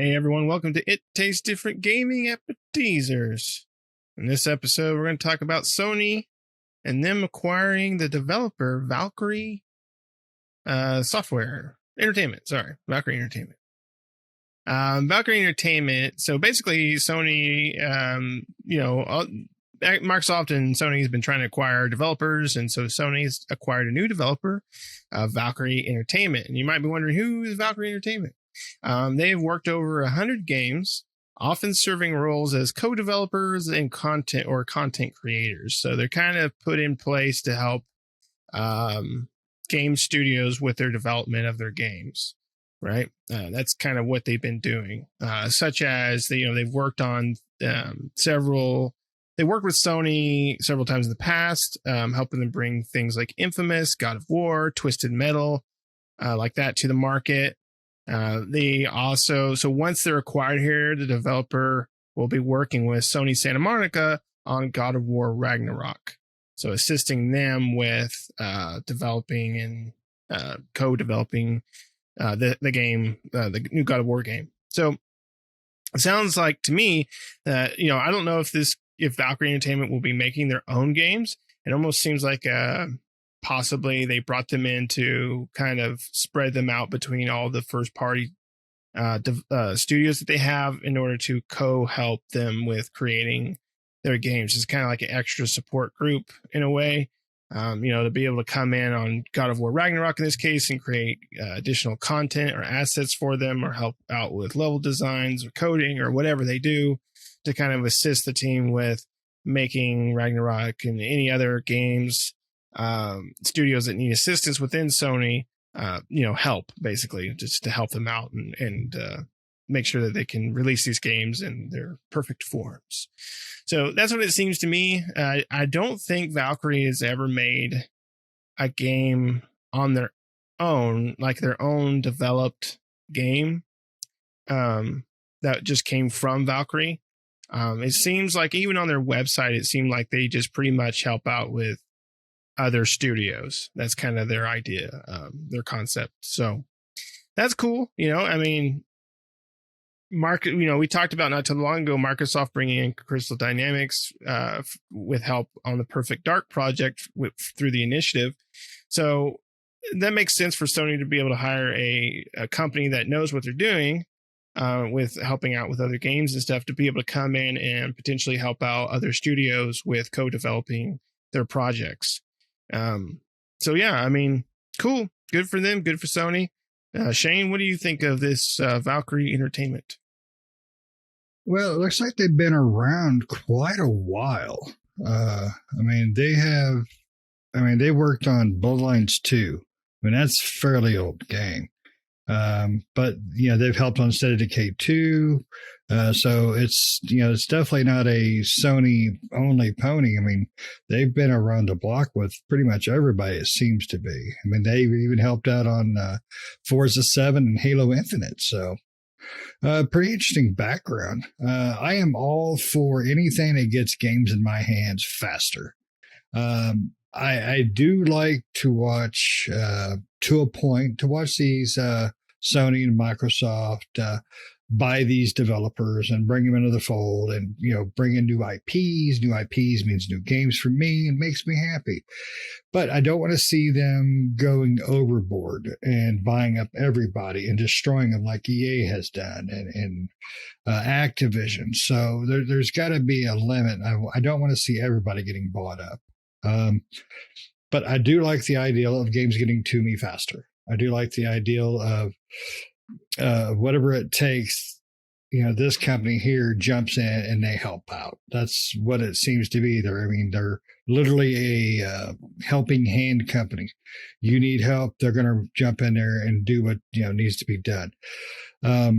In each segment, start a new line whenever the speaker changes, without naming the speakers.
Hey everyone, welcome to It Tastes Different Gaming Appetizers. In this episode, we're going to talk about Sony and them acquiring the developer Valkyrie Valkyrie Entertainment. Valkyrie Entertainment. So basically, Sony, Microsoft and Sony has been trying to acquire developers, and so Sony's acquired a new developer, Valkyrie Entertainment. And you might be wondering, who is Valkyrie Entertainment? They've worked over 100 games, often serving roles as co-developers and content creators. So they're kind of put in place to help game studios with their development of their games, right? That's kind of what they've been doing, such as they've worked on several. They worked with Sony several times in the past, helping them bring things like Infamous, God of War, Twisted Metal, like that to the market. They also, so once they're acquired here, the developer will be working with Sony Santa Monica on God of War Ragnarok. So assisting them with developing and co-developing the game, the new God of War game. So it sounds like to me that, I don't know if Valkyrie Entertainment will be making their own games. It almost seems like possibly they brought them in to kind of spread them out between all the first party studios that they have in order to co-help them with creating their games. It's kind of like an extra support group in a way, to be able to come in on God of War Ragnarok in this case and create additional content or assets for them, or help out with level designs or coding or whatever they do to kind of assist the team with making Ragnarok and any other games. Studios that need assistance within Sony, help basically just to help them out and make sure that they can release these games in their perfect forms. So that's what it seems to me. I don't think Valkyrie has ever made a game on their own, like their own developed game, that just came from Valkyrie. It seems like even on their website, it seemed like they just pretty much help out with other studios. That's kind of their idea, their concept. So that's cool. We talked about not too long ago, Microsoft bringing in Crystal Dynamics with help on the Perfect Dark project through the initiative. So that makes sense for Sony to be able to hire a company that knows what they're doing, with helping out with other games and stuff, to be able to come in and potentially help out other studios with co-developing their projects. Cool. Good for them. Good for Sony. Shane, what do you think of this Valkyrie Entertainment?
Well, it looks like they've been around quite a while. They worked on Bloodlines 2. That's a fairly old game. But they've helped on State of Decay 2. So it's definitely not a Sony only pony. They've been around the block with pretty much everybody, it seems to be. They've even helped out on Forza 7 and Halo Infinite. So pretty interesting background. I am all for anything that gets games in my hands faster. I do like to watch, to a point, to watch these Sony and Microsoft buy these developers and bring them into the fold, and bring in new IPs. New IPs means new games for me and makes me happy. But I don't want to see them going overboard and buying up everybody and destroying them like EA has done and Activision. So there's got to be a limit. I don't want to see everybody getting bought up. But I do like the ideal of games getting to me faster. I do like the ideal of whatever it takes. This company here jumps in and they help out. That's what it seems to be. They're literally a helping hand company. You need help, they're going to jump in there and do what needs to be done. I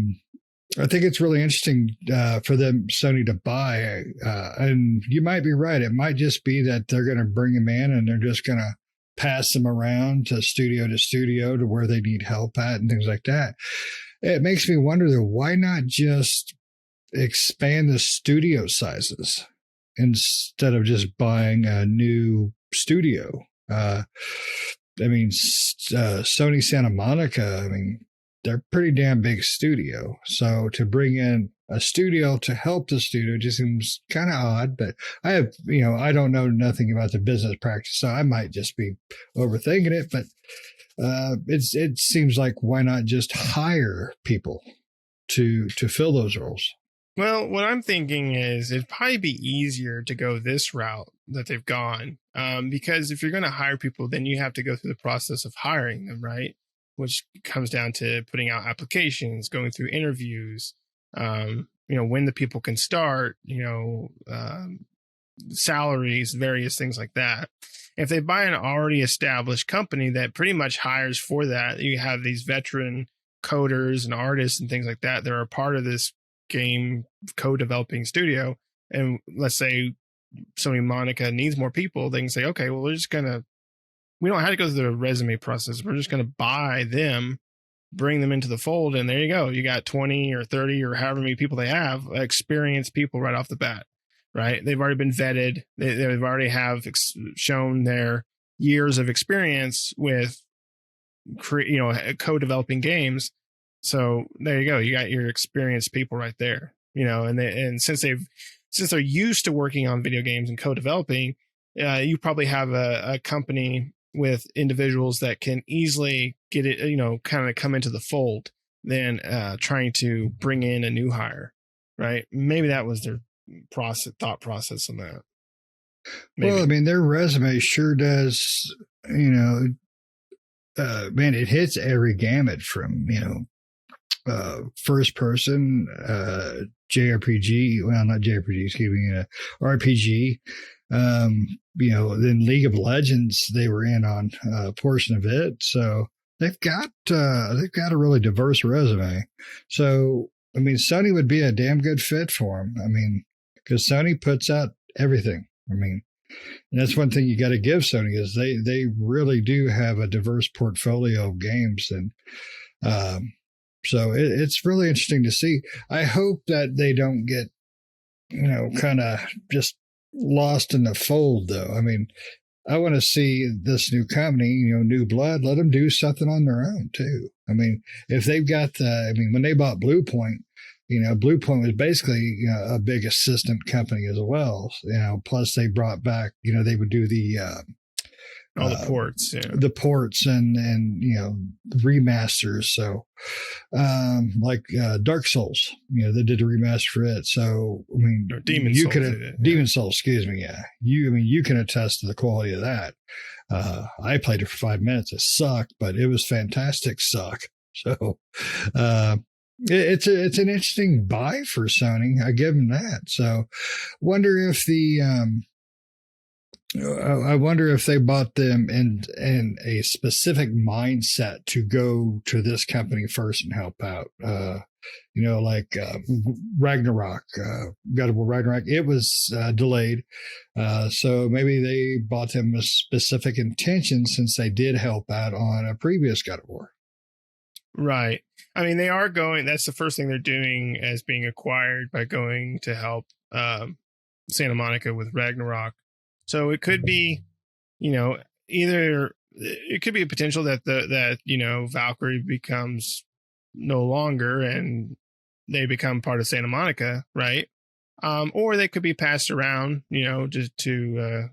think it's really interesting for them, Sony, to buy. And you might be right. It might just be that they're going to bring them in and they're just going to pass them around to studio to where they need help at and things like that. It makes me wonder, though, why not just expand the studio sizes instead of just buying a new studio? Sony Santa Monica, they're pretty damn big studio. So to bring in a studio to help the studio just seems kind of odd. But I don't know nothing about the business practice, so I might just be overthinking it. But it seems like, why not just hire people to fill those roles?
Well, what I'm thinking is it'd probably be easier to go this route that they've gone, because if you're going to hire people, then you have to go through the process of hiring them, right? Which comes down to putting out applications, going through interviews, when the people can start, salaries, various things like that. If they buy an already established company that pretty much hires for that, you have these veteran coders and artists and things like that that are a part of this game co-developing studio. And let's say Sony Monica needs more people, they can say, okay, well, we don't have to go through the resume process. We're just going to buy them, bring them into the fold, and there you go. You got 20 or 30 or however many people they have, experienced people right off the bat, right? They've already been vetted. They've already shown their years of experience with co-developing games. So there you go. You got your experienced people right there, and since they're used to working on video games and co-developing, you probably have a company with individuals that can easily get it, kind of come into the fold than trying to bring in a new hire, right? Maybe that was their thought process on that. Maybe.
Well, I mean, their resume sure does, man, it hits every gamut from, first person, JRPG, well, not JRPG, excuse me, RPG. Then League of Legends, they were in on a portion of it. So they've got a really diverse resume. So, I mean, Sony would be a damn good fit for them. I mean, because Sony puts out everything. I mean, and that's one thing you got to give Sony is they really do have a diverse portfolio of games. And, so it's really interesting to see. I hope that they don't get, kind of just lost in the fold, though. I mean, I want to see this new company, new blood, let them do something on their own, too. I mean, if they've got when they bought Bluepoint, Bluepoint was basically, a big assistant company as well. Plus they brought back, they would do the,
all the ports,
the ports and remasters. So, like Dark Souls, they did a remaster for it. So, I mean, Demon Souls, excuse me. Yeah, you can attest to the quality of that. I played it for 5 minutes. It sucked, but it was fantastic. So, it's an interesting buy for Sony. I give them that. So, wonder if I wonder if they bought them in a specific mindset to go to this company first and help out. Like Ragnarok, God of War Ragnarok, it was delayed. So maybe they bought them with specific intention since they did help out on a previous God of War.
Right. I mean, they are going, that's the first thing they're doing as being acquired by going to help Santa Monica with Ragnarok. So it could be, either it could be a potential that Valkyrie becomes no longer and they become part of Santa Monica, right? Or they could be passed around, just to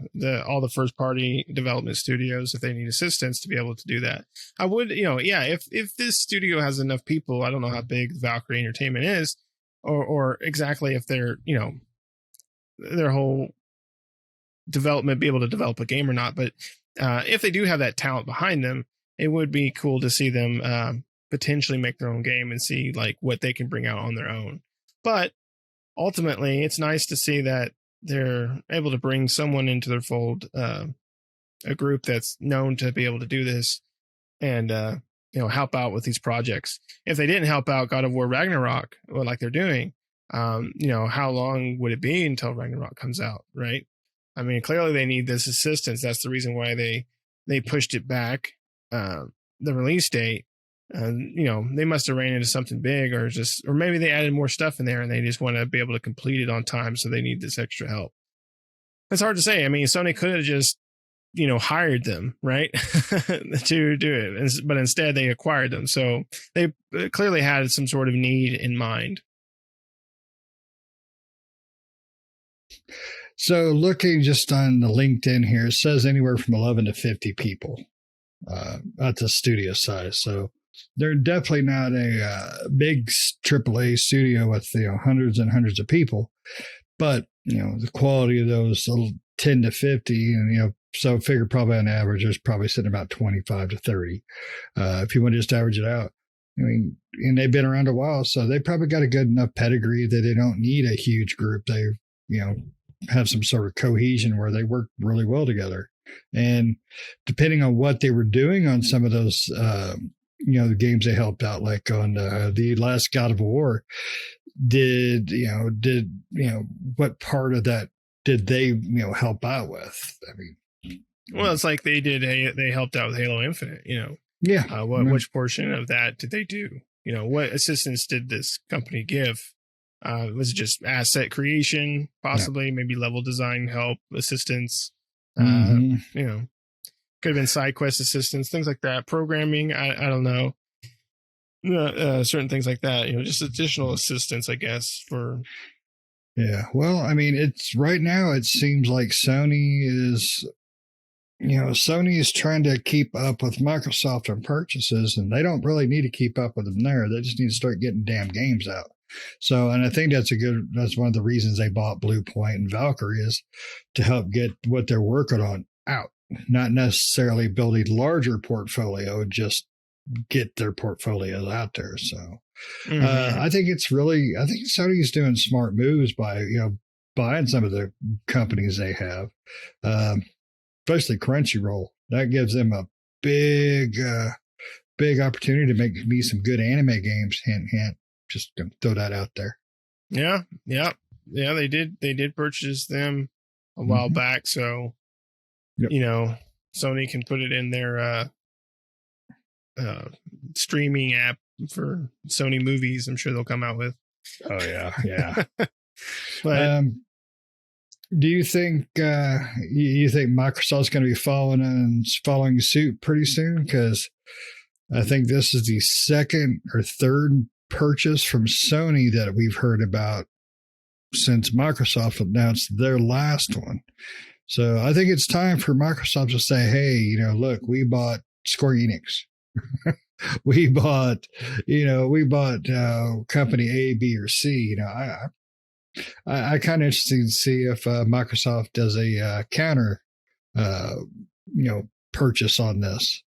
all the first party development studios if they need assistance to be able to do that. I would, if this studio has enough people, I don't know how big Valkyrie Entertainment is, or exactly if they're, their whole development be able to develop a game or not, but if they do have that talent behind them, it would be cool to see them potentially make their own game and see like what they can bring out on their own. But ultimately, it's nice to see that they're able to bring someone into their fold, a group that's known to be able to do this and help out with these projects. If they didn't help out God of War Ragnarok, well, like they're doing, how long would it be until Ragnarok comes out, right? I mean, clearly they need this assistance. That's the reason why they pushed it back, the release date. They must have ran into something big or maybe they added more stuff in there and they just want to be able to complete it on time. So they need this extra help. It's hard to say. I mean, Sony could have just hired them, right, to do it. But instead they acquired them. So they clearly had some sort of need in mind.
So looking just on the LinkedIn here, it says anywhere from 11 to 50 people at the studio size. So they're definitely not a big AAA studio with hundreds and hundreds of people, but the quality of those little 10 to 50, and so figure probably on average there's probably sitting about 25 to 30. If you want to just average it out, and they've been around a while, so they probably got a good enough pedigree that they don't need a huge group. They have some sort of cohesion where they work really well together. And depending on what they were doing on some of those, the games they helped out, like on the last God of War, what part of that did they, help out with? I mean,
well, it's like they helped out with Halo Infinite,
Yeah.
Which portion of that did they do? What assistance did this company give? Was it just asset creation, possibly, maybe level design help, assistance? Could have been side quest assistance, things like that. Programming, I don't know. Certain things like that, just additional assistance, I guess, for.
Yeah. Well, I mean, it's right now, it seems like Sony is trying to keep up with Microsoft on purchases, and they don't really need to keep up with them there. They just need to start getting damn games out. So, and I think that's one of the reasons they bought Blue Point and Valkyrie, is to help get what they're working on out, not necessarily build a larger portfolio, just get their portfolios out there. So I think Sony's doing smart moves by, buying some of the companies they have, especially Crunchyroll. That gives them a big opportunity to make me some good anime games. Hint, hint. Just gonna throw that out there.
Yeah. They did purchase them a while back, so Sony can put it in their streaming app for Sony movies. I'm sure they'll come out with.
Oh yeah.
But
do you think you think Microsoft's going to be following suit pretty soon? Because I think this is the second or third purchase from Sony that we've heard about since Microsoft announced their last one. So I think it's time for Microsoft to say, hey, look, we bought Square Enix. we bought company A, B, or C. I kind of interested to see if Microsoft does a counter, purchase on this.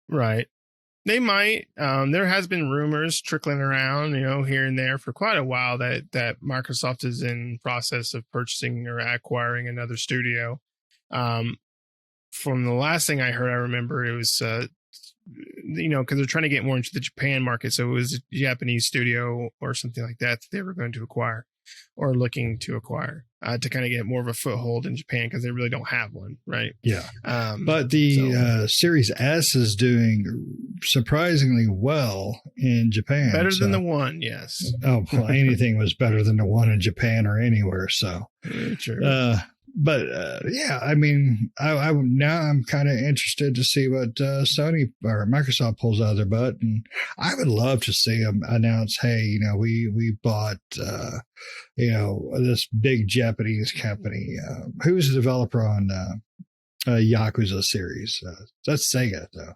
Right. They might. There has been rumors trickling around, here and there for quite a while that Microsoft is in process of purchasing or acquiring another studio. From the last thing I heard, I remember it was, because they're trying to get more into the Japan market. So it was a Japanese studio or something like that they were going to acquire or looking to acquire to kind of get more of a foothold in Japan, because they really don't have one, right?
Yeah. But the Series S is doing surprisingly well in Japan.
Better than the one, yes.
Oh, well, anything was better than the one in Japan or anywhere. So,
true.
But yeah, I mean, I'm kind of interested to see what Sony or Microsoft pulls out of their butt, and I would love to see them announce, hey, we bought this big Japanese company. Who's the developer on Yakuza series? That's Sega, though.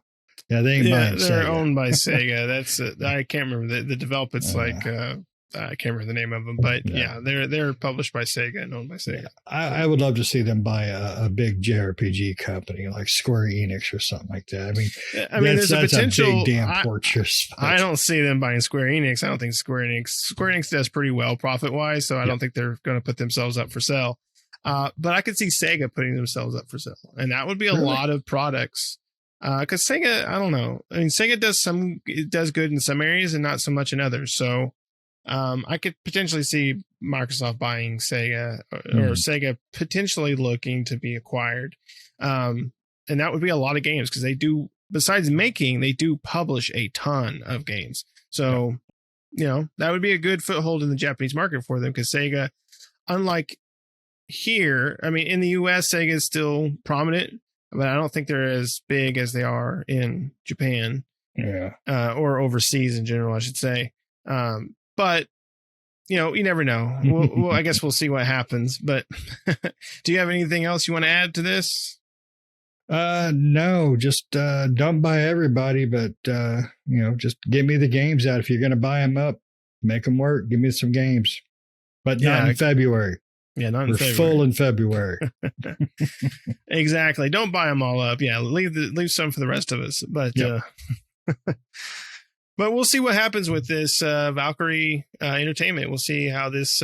Yeah, they're
Sega. Owned by Sega. That's I can't remember the developers I can't remember the name of them, but they're published by Sega and owned by Sega.
I would love to see them buy a big JRPG company like Square Enix or something like that. I mean,
there's a potential.
A big damn fortress.
I don't see them buying Square Enix. I don't think Square Enix does pretty well profit wise, so I don't think they're going to put themselves up for sale. But I could see Sega putting themselves up for sale, and that would be a lot of products. Because Sega, I don't know. I mean, Sega does good in some areas and not so much in others. So. I could potentially see Microsoft buying Sega or Sega potentially looking to be acquired. And that would be a lot of games, because they do, besides making, they do publish a ton of games. So, that would be a good foothold in the Japanese market for them, because Sega, unlike here, I mean, in the US, Sega is still prominent, but I don't think they're as big as they are in Japan.
Yeah.
Or overseas in general, I should say. But you never know. I guess we'll see what happens. But do you have anything else you want to add to this?
No, just don't buy everybody, but just give me the games out. If you're going to buy them up, make them work. Give me some games, but not in February.
Yeah, not in February.
We're full in February.
Exactly. Don't buy them all up. Yeah, leave some for the rest of us. But yep. But we'll see what happens with this Valkyrie Entertainment. We'll see how this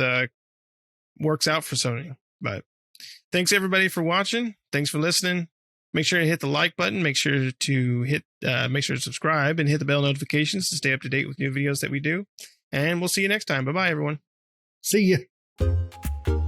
works out for Sony. But thanks everybody for watching. Thanks for listening. Make sure to hit the like button. Make sure to subscribe and hit the bell notifications to stay up to date with new videos that we do. And we'll see you next time. Bye-bye, everyone.
See ya.